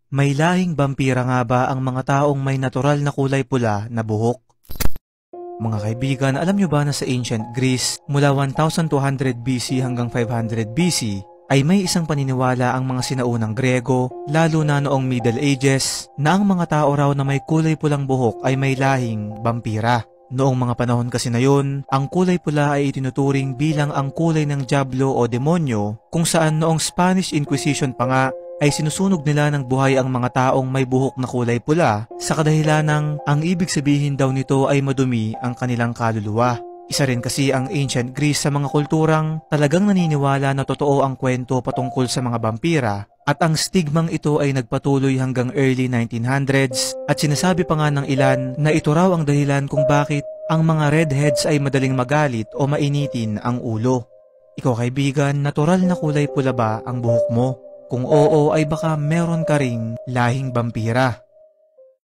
May lahing vampira nga ba ang mga taong may natural na kulay pula na buhok? Mga kaibigan, alam nyo ba na sa Ancient Greece, mula 1200 BC hanggang 500 BC, ay may isang paniniwala ang mga sinaunang Grego, lalo na noong Middle Ages, na ang mga tao raw na may kulay pulang buhok ay may lahing vampira. Noong mga panahon kasi na yun, ang kulay pula ay itinuturing bilang ang kulay ng diablo o demonyo, kung saan noong Spanish Inquisition pa nga, ay sinusunog nila ng buhay ang mga taong may buhok na kulay pula sa kadahilanang ang ibig sabihin daw nito ay madumi ang kanilang kaluluwa. Isa rin kasi ang Ancient Greece sa mga kulturang talagang naniniwala na totoo ang kwento patungkol sa mga vampira, at ang stigmang ito ay nagpatuloy hanggang early 1900s at sinasabi pa nga ng ilan na ito raw ang dahilan kung bakit ang mga redheads ay madaling magalit o mainitin ang ulo. Ikaw kaibigan, natural na kulay pula ba ang buhok mo? Kung oo ay baka meron ka ring lahing vampira.